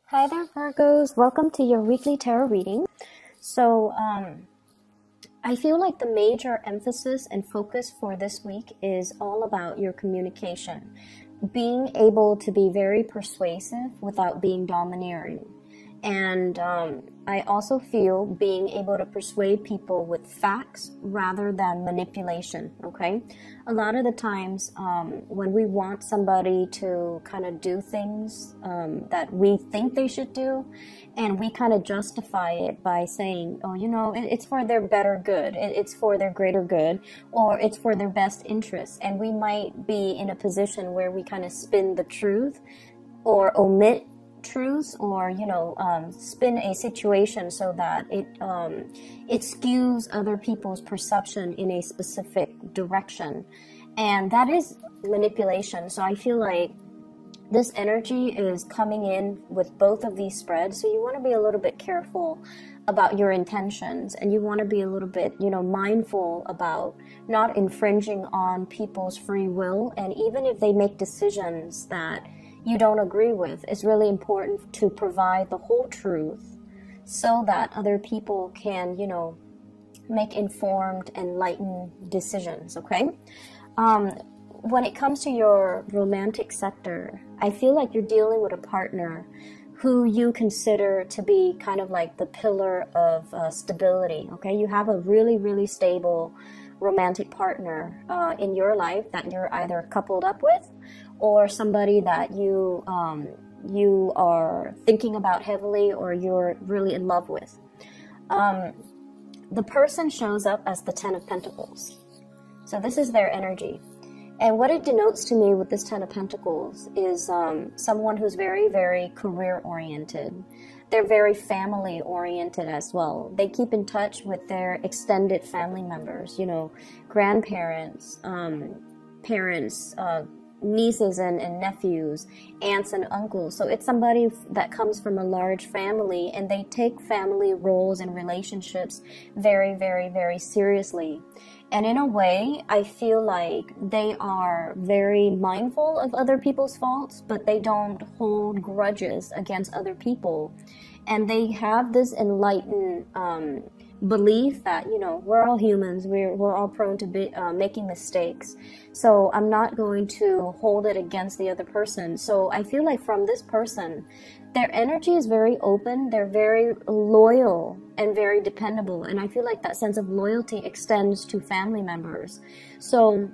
Hi there, Virgos. Welcome to your weekly tarot reading. So, I feel like the major emphasis and focus for this week is all about your communication. Being able to be very persuasive without being domineering. And I also feel being able to persuade people with facts rather than manipulation, okay? A lot of the times when we want somebody to kind of do things that we think they should do, and we kind of justify it by saying, oh, you know, it's for their better good, it's for their greater good, or it's for their best interest. And we might be in a position where we kind of spin the truth or omit truths, or spin a situation so that it skews other people's perception in a specific direction, and that is manipulation. So I feel like this energy is coming in with both of these spreads, so you want to be a little bit careful about your intentions, and you want to be a little bit mindful about not infringing on people's free will. And even if they make decisions that you don't agree with, it's really important to provide the whole truth so that other people can, make informed, enlightened decisions, okay? When it comes to your romantic sector, I feel like you're dealing with a partner who you consider to be kind of like the pillar of stability, okay? You have a really, really stable romantic partner in your life that you're either coupled up with, or somebody that you are thinking about heavily, or you're really in love with. The person shows up as the Ten of Pentacles. So this is their energy. And what it denotes to me with this Ten of Pentacles is someone who's very, very career-oriented. They're very family-oriented as well. They keep in touch with their extended family members, grandparents, parents, nieces and nephews, aunts and uncles. So it's somebody that comes from a large family, and they take family roles and relationships very, very, very seriously. And in a way, I feel like they are very mindful of other people's faults, but they don't hold grudges against other people. And they have this enlightened belief that, we're all humans, we're all prone to be making mistakes. So I'm not going to hold it against the other person. So I feel like from this person, their energy is very open, they're very loyal and very dependable. And I feel like that sense of loyalty extends to family members. So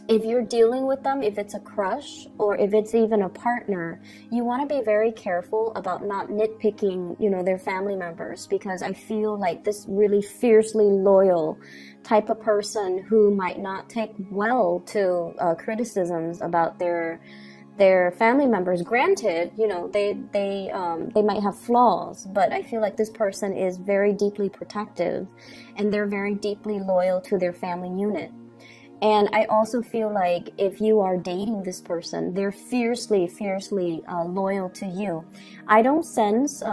if you're dealing with them, if it's a crush or if it's even a partner, you want to be very careful about not nitpicking, their family members, because I feel like this really fiercely loyal type of person who might not take well to criticisms about their family members. Granted, they might have flaws, but I feel like this person is very deeply protective, and they're very deeply loyal to their family unit. And I also feel like if you are dating this person, they're fiercely, fiercely loyal to you. I don't sense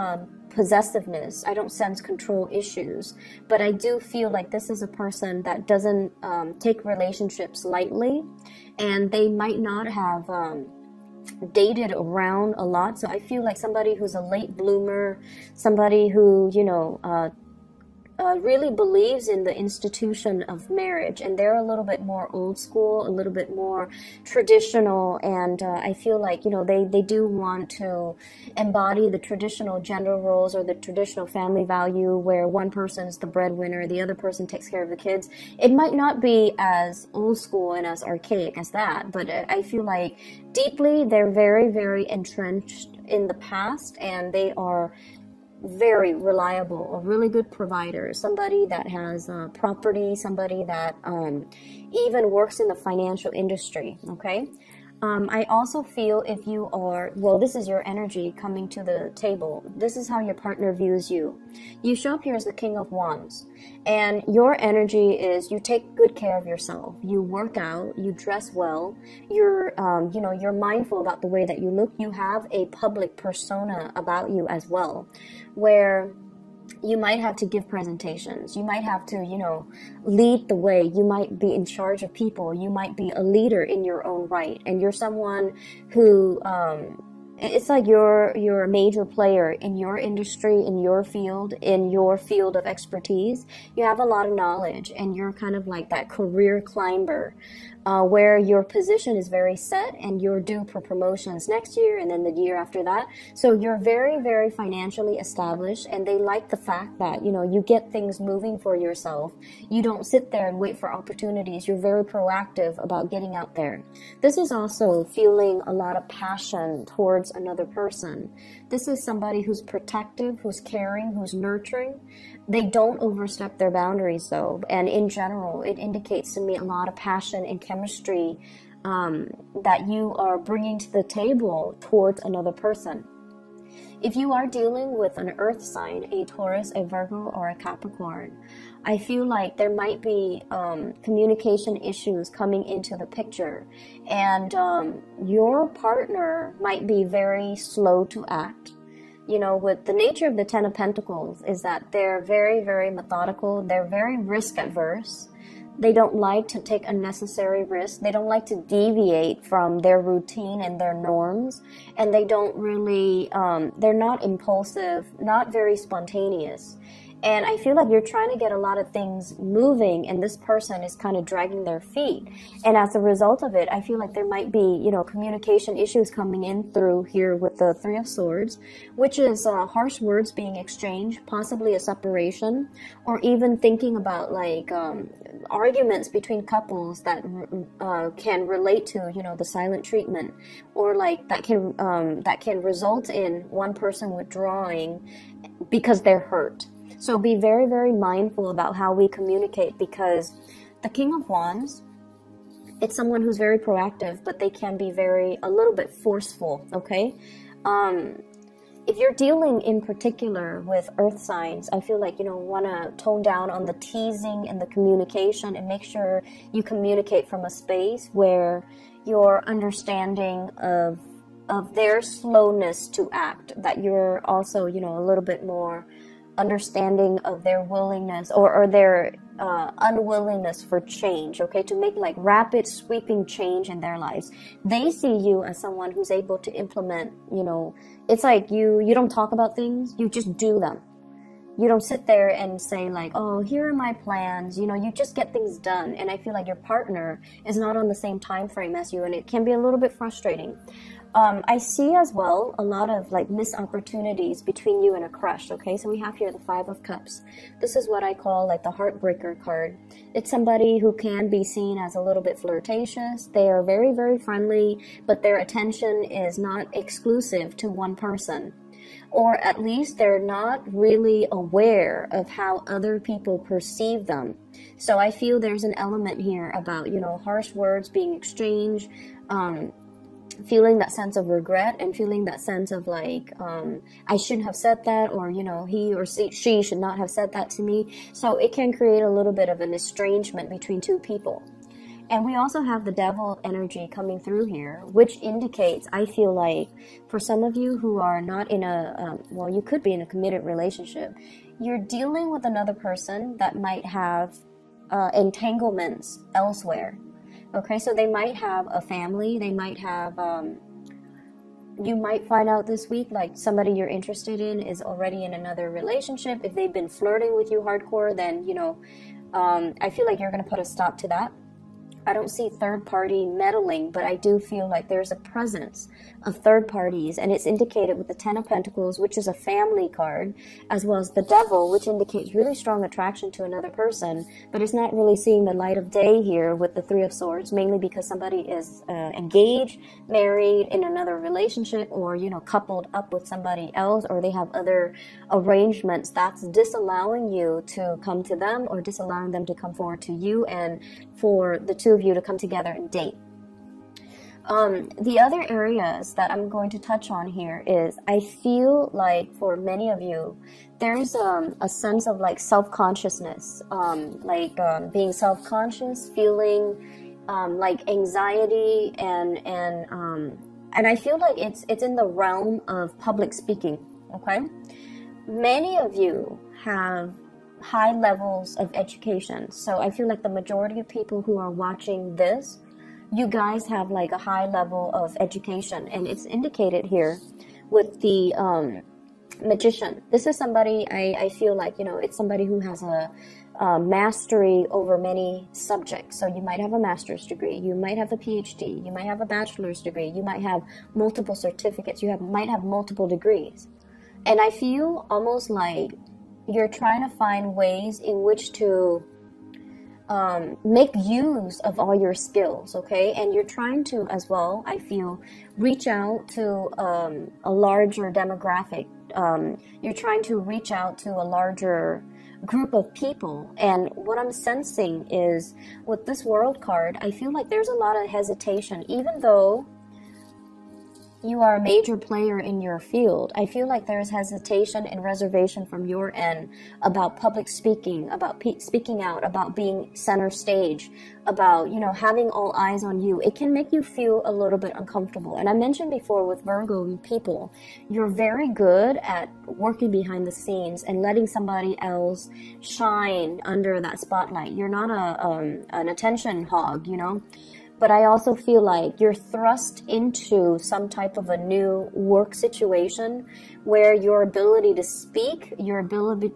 possessiveness. I don't sense control issues. But I do feel like this is a person that doesn't take relationships lightly. And they might not have dated around a lot. So I feel like somebody who's a late bloomer, somebody who, really believes in the institution of marriage, and they're a little bit more old school, a little bit more traditional, and I feel like they do want to embody the traditional gender roles or the traditional family value where one person's the breadwinner, the other person takes care of the kids. It might not be as old school and as archaic as that, but I feel like deeply they're very, very entrenched in the past, and they are very reliable, a really good provider, somebody that has property, somebody that even works in the financial industry, okay? I also feel if you are, this is your energy coming to the table. This is how your partner views you. You show up here as the King of Wands, and your energy is you take good care of yourself. You work out, you dress well, you're mindful about the way that you look. You have a public persona about you as well, where you might have to give presentations. You might have to, lead the way. You might be in charge of people. You might be a leader in your own right. And you're someone who It's like you're a major player in your industry, in your field of expertise. You have a lot of knowledge, and you're kind of like that career climber, where your position is very set and you're due for promotions next year and then the year after that. So you're very, very financially established, and they like the fact that, you know, you get things moving for yourself. You don't sit there and wait for opportunities. You're very proactive about getting out there. This is also feeling a lot of passion towards another person. This is somebody who's protective, who's caring, who's nurturing. They don't overstep their boundaries though, and in general it indicates to me a lot of passion and chemistry that you are bringing to the table towards another person. If you are dealing with an earth sign, a Taurus, a Virgo, or a Capricorn, I feel like there might be communication issues coming into the picture, and your partner might be very slow to act. You know, with the nature of the Ten of Pentacles is that they're very, very methodical. They're very risk adverse. They don't like to take unnecessary risks. They don't like to deviate from their routine and their norms. And they don't really, they're not impulsive, not very spontaneous. And I feel like you're trying to get a lot of things moving, and this person is kind of dragging their feet. And as a result of it, I feel like there might be, you know, communication issues coming in through here with the Three of Swords, which is harsh words being exchanged, possibly a separation, or even thinking about like arguments between couples that can relate to, you know, the silent treatment, or like that can result in one person withdrawing because they're hurt. So be very, very mindful about how we communicate, because the King of Wands, it's someone who's very proactive, but they can be a little bit forceful, okay? If you're dealing in particular with earth signs, I feel like, you know, want to tone down on the teasing and the communication, and make sure you communicate from a space where you're understanding of their slowness to act, that you're also, you know, a little bit more understanding of their willingness or their unwillingness for change, okay, to make like rapid sweeping change in their lives. They see you as someone who's able to implement, you know, it's like you don't talk about things, you just do them. You don't sit there and say like, oh, here are my plans, you know, you just get things done. And I feel like your partner is not on the same time frame as you, and it can be a little bit frustrating. I see as well a lot of like missed opportunities between you and a crush, okay? So we have here the Five of Cups. This is what I call like the heartbreaker card. It's somebody who can be seen as a little bit flirtatious. They are very, very friendly, but their attention is not exclusive to one person. Or at least they're not really aware of how other people perceive them. So I feel there's an element here about, you know, harsh words being exchanged, feeling that sense of regret, and feeling that sense of like, I shouldn't have said that, or, you know, he or she should not have said that to me. So it can create a little bit of an estrangement between two people. And we also have the Devil energy coming through here, which indicates, I feel like, for some of you who are not in a, well, you could be in a committed relationship, you're dealing with another person that might have entanglements elsewhere. Okay, so they might have a family, they might have, you might find out this week, like somebody you're interested in is already in another relationship. If they've been flirting with you hardcore, then, you know, I feel like you're going to put a stop to that. I don't see third party meddling, but I do feel like there's a presence of third parties, and it's indicated with the Ten of Pentacles, which is a family card, as well as the Devil, which indicates really strong attraction to another person, but it's not really seeing the light of day here with the Three of Swords, mainly because somebody is engaged, married, in another relationship, or, you know, coupled up with somebody else, or they have other arrangements that's disallowing you to come to them, or disallowing them to come forward to you, and for the two of you to come together and date. The other areas that I'm going to touch on here is, I feel like for many of you, there's a sense of like self-consciousness, being self-conscious, feeling like anxiety, and I feel like it's in the realm of public speaking, okay? Many of you have high levels of education, so I feel like the majority of people who are watching this you guys have like a high level of education, and it's indicated here with the Magician. This is somebody, I feel like, you know, it's somebody who has a mastery over many subjects. So you might have a master's degree, you might have a PhD, you might have a bachelor's degree, you might have multiple certificates, might have multiple degrees. And I feel almost like you're trying to find ways in which to make use of all your skills, okay? And you're trying to, as well, I feel, reach out to a larger demographic. You're trying to reach out to a larger group of people. And what I'm sensing is, with this World card, I feel like there's a lot of hesitation. Even though you are a major player in your field, I feel like there's hesitation and reservation from your end about public speaking, about speaking out, about being center stage, about, you know, having all eyes on you. It can make you feel a little bit uncomfortable. And I mentioned before, with Virgo people, you're very good at working behind the scenes and letting somebody else shine under that spotlight. You're not an attention hog, you know. But I also feel like you're thrust into some type of a new work situation where your ability to speak, your ability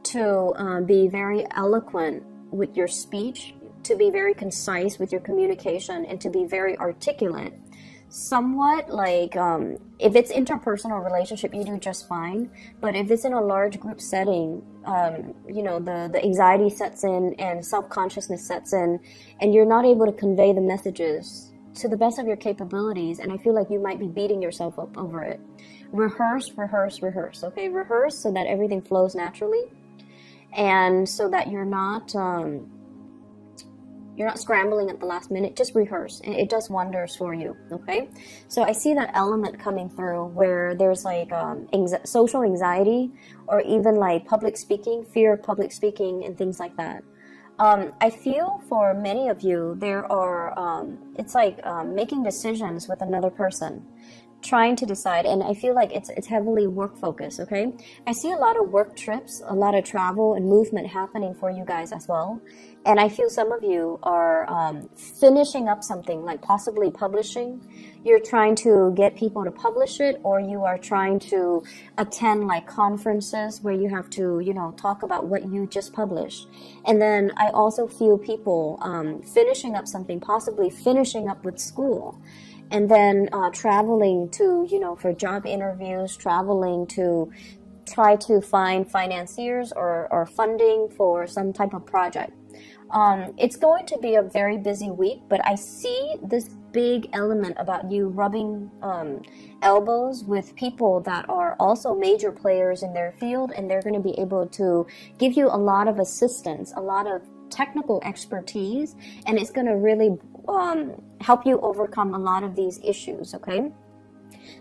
to be very eloquent with your speech, to be very concise with your communication, and to be very articulate. Somewhat like, if it's interpersonal relationship, you do just fine. But if it's in a large group setting, you know, the anxiety sets in and self-consciousness sets in, and you're not able to convey the messages to the best of your capabilities. And I feel like you might be beating yourself up over it. Rehearse, rehearse, rehearse. Okay, rehearse so that everything flows naturally, and so that you're not scrambling at the last minute. Just rehearse, and it does wonders for you, okay? So I see that element coming through where there's like social anxiety, or even like public speaking, fear of public speaking, and things like that. I feel for many of you, there are, it's like making decisions with another person, trying to decide, and I feel like it's heavily work focused, okay? I see a lot of work trips, a lot of travel and movement happening for you guys as well. And I feel some of you are finishing up something, like possibly publishing. You're trying to get people to publish it, or you are trying to attend like conferences where you have to, you know, talk about what you just published. And then I also feel people finishing up something, possibly finishing up with school. And then traveling to, you know, for job interviews, traveling to try to find financiers or funding for some type of project. It's going to be a very busy week, but I see this big element about you rubbing elbows with people that are also major players in their field, and they're going to be able to give you a lot of assistance, a lot of technical expertise, and it's going to really help you overcome a lot of these issues, okay?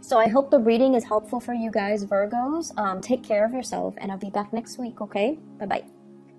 So I hope the reading is helpful for you guys, Virgos. Take care of yourself, and I'll be back next week, okay? Bye-bye.